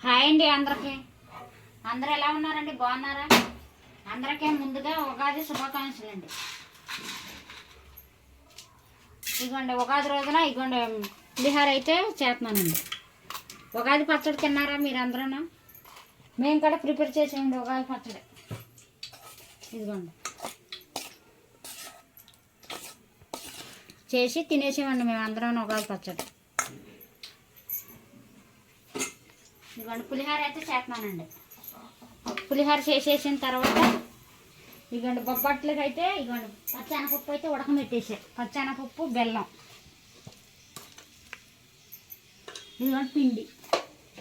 Hi అండి అందరికీ. అందరూ ఎలా ఉన్నారండి? బాగున్నారా? అందరికీ ముందుగా ఉగాది శుభాకాంక్షలు అండి. ఇదిగోండి ఉగాది రోజున ఇదిగోండి పులిహోర అయితే చేస్తున్నానండి. ఉగాది పచ్చడి తిన్నారా మీరు అందరూ? మేము కూడా ప్రిపేర్ చేసామండి ఉగాది పచ్చడి. ఇదిగోండి చేసి తినేసామండి మేము అందరం ఉగాది పచ్చడి. ఇదిగోండి పులిహోర అయితే చేస్తున్నానండి. పులిహోర చేసేసిన తర్వాత ఇదిగోండి బొబ్బట్లకి అయితే ఇదిగోండి పచ్చెనపప్పు అయితే ఉడకమెట్టేసా. పచ్చెనపప్పు బెల్లం, ఇదిగోండి పిండి,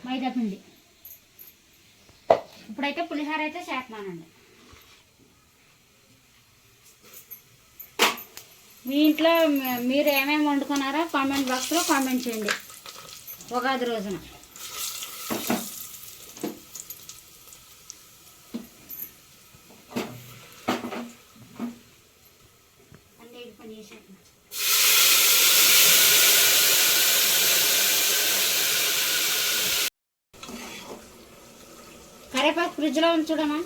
మైదా పిండి. ఇప్పుడైతే పులిహోర అయితే చేస్తున్నానండి. మీ ఇంట్లో మీరు ఏమేమి వండుకున్నారో కామెంట్ బాక్స్లో కామెంట్ చేయండి. ఉగాది రోజున కరేపాకు ఫ్రిడ్జ్లో ఉంచుడమా?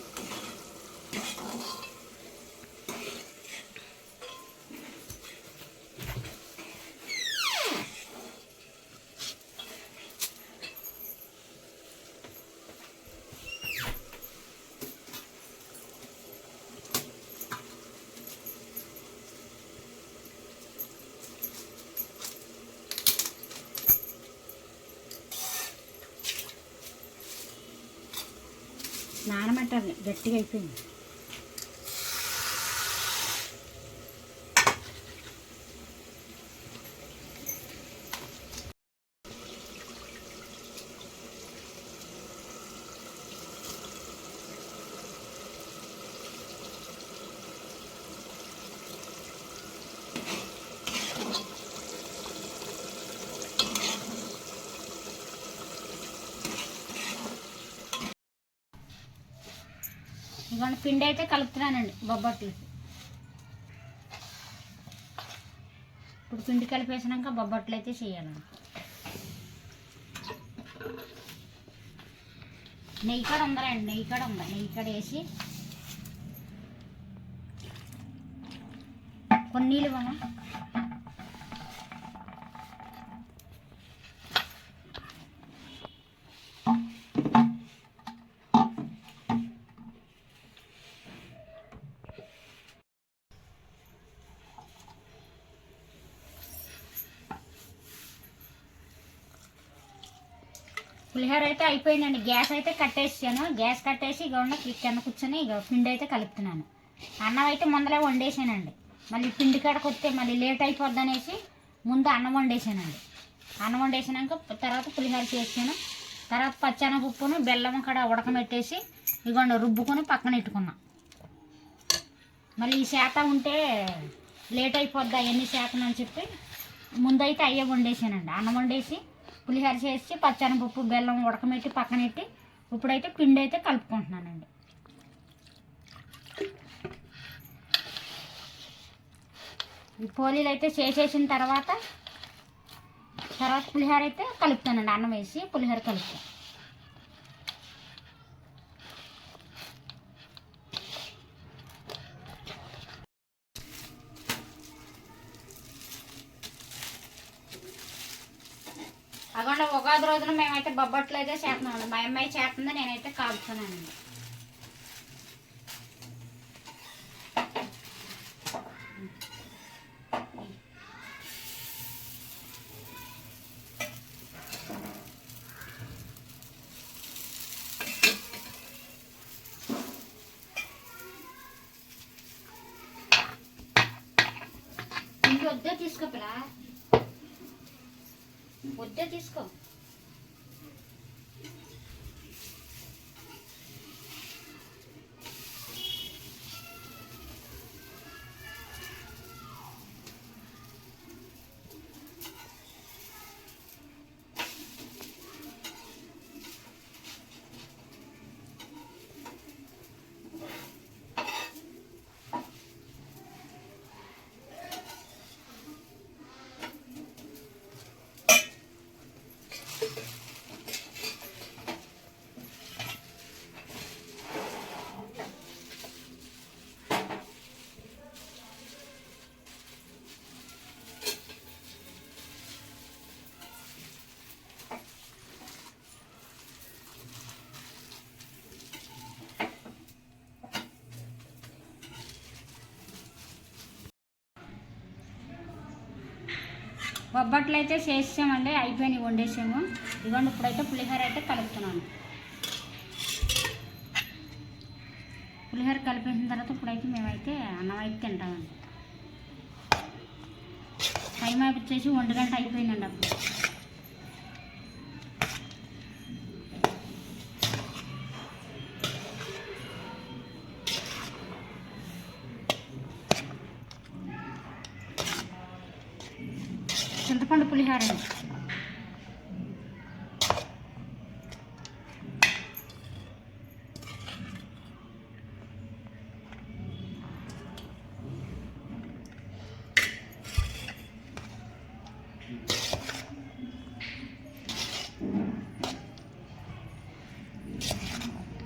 నానబెట్టాలి, గట్టిగా అయిపోయింది. ఇవాళ పిండి అయితే కలుపుతున్నానండి బొబ్బట్లకి. ఇప్పుడు పిండి కలిపేసినాక బొబ్బట్లు అయితే చేయాలండి. నెయ్యి కూడా ఉందండి, నెయ్యి కూడా ఉంది. నెయ్యి కూడా వేసి కొన్ని నీళ్ళు ఇవ్వమా. పులిహోర అయితే అయిపోయిందండి. గ్యాస్ అయితే కట్టేసాను. గ్యాస్ కట్టేసి ఇక కింద కూర్చొని ఇక పిండి అయితే కలుపుతున్నాను. అన్నం అయితే ముందలే వండేసానండి. మళ్ళీ పిండి కాడకు వస్తే మళ్ళీ లేట్ అయిపోద్ది అనేసి ముందు అన్నం వండేసానండి. అన్నం వండేసినాక తర్వాత పులిహోర చేసాను. తర్వాత పచ్చెనపప్పును బెల్లం కూడా ఉడకమెట్టేసి ఇగోండి రుబ్బుకొని పక్కన పెట్టుకున్నా. మళ్ళీ ఈ శాత ఉంటే లేట్ అయిపోద్ది అవన్నీ శాతం అని చెప్పి ముందైతే అయ్యే వండేసానండి. అన్నం వండేసి పులిహోర చేసి పచ్చెనపప్పు బెల్లం ఉడకమెట్టి పక్కనెట్టి ఇప్పుడైతే పిండి అయితే కలుపుకుంటున్నానండి. ఈ పోలీలు అయితే చేసేసిన తర్వాత పులిహోర అయితే కలుపుతానండి. అన్నం వేసి పులిహోర కలుపుతాను. అక్కడ ఉగాది రోజున మేమైతే బొబ్బట్లు అయితే చేస్తున్నామండి. మా అమ్మాయి చేస్తుంది, నేనైతే కాలుతున్నానండి. ఇంటి వద్దే తీసుకో పిల్ల, వద్దే తీసుకో. బొబ్బట్లు అయితే చేసామండి, అయిపోయినాయి, వండేసాము. ఇదిగోండి ఇప్పుడైతే పులిహోర అయితే కలుపుతున్నాను. పులిహోర కలిపేసిన తర్వాత ఇప్పుడైతే మేమైతే అన్నం అయితే తింటామండి. టైం వచ్చేసి 1 గంట అయిపోయిందండి. అప్పుడు చింతపండు పులిహోర అండి.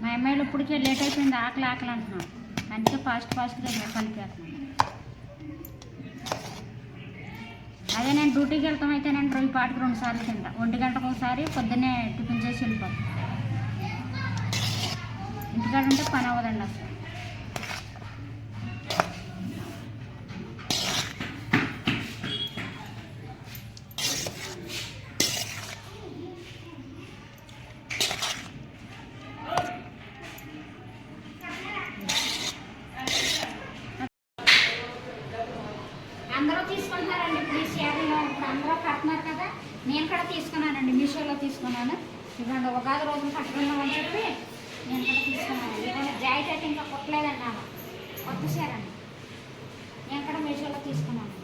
మా అమ్మాయిలు ఇప్పటికే లేట్ అయిపోయింది, ఆకలి అంటున్నాను. అందుకే ఫాస్ట్గా కలిపేస్తున్నాను. అదే నేను డ్యూటీకి వెళ్తాం అయితే నేను 2 సార్లు తింటా. 1 గంటకు ఒకసారి పొద్దున్నే టిఫిన్ చేసి వెళ్ళిపోతాం. ఇంటికాడ ఉంటే పని అవ్వదండి అసలు. అందరూ తీసుకుంటున్నారండి ఇప్పుడు ఈ శారీలో. ఇప్పుడు అందరూ కట్టున్నారు కదా, నేను కూడా తీసుకున్నానండి, మీషోలో తీసుకున్నాను. ఇదిగోండి ఉగాది రోజున కట్టుకున్నాం అని చెప్పి నేను కూడా తీసుకున్నానండి. ఇదిగోండి జాకెట్ అయితే ఇంకా కుట్టలేదండి, నాకు కొత్త చీర అండి. నేను కూడా మీషోలో తీసుకున్నాను.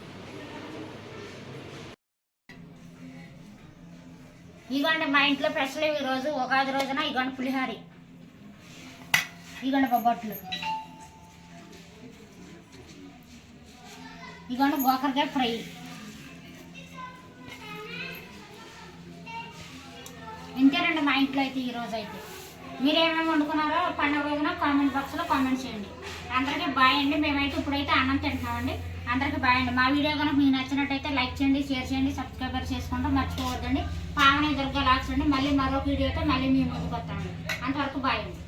ఇదిగోండి మా ఇంట్లో స్పెషల్ ఈరోజు ఉగాది రోజున ఇదిగోండి పులిహారి, ఇదిగోండి బొబ్బట్లు, ఇదిగోండి గోకరకాయ ఫ్రై. ఇంతేనండి మా ఇంట్లో అయితే ఈరోజు అయితే. మీరేమేమి వండుకున్నారో పండుగ రోజున కామెంట్ బాక్స్లో కామెంట్ చేయండి. అందరికీ బాయ్ అండి. మేమైతే ఇప్పుడైతే అన్నం తింటున్నామండి. అందరికీ బాయ్ అండి. మా వీడియో కనుక మీకు నచ్చినట్టయితే లైక్ చేయండి, షేర్ చేయండి, సబ్స్క్రైబర్ చేసుకుంటూ మర్చిపోవద్దండి. పావని దుర్గా లాక్స్ అండి. మళ్ళీ మరొక వీడియోతో మళ్ళీ మీ ముందుకు వస్తామండి. అంతవరకు బాయ్ అండి.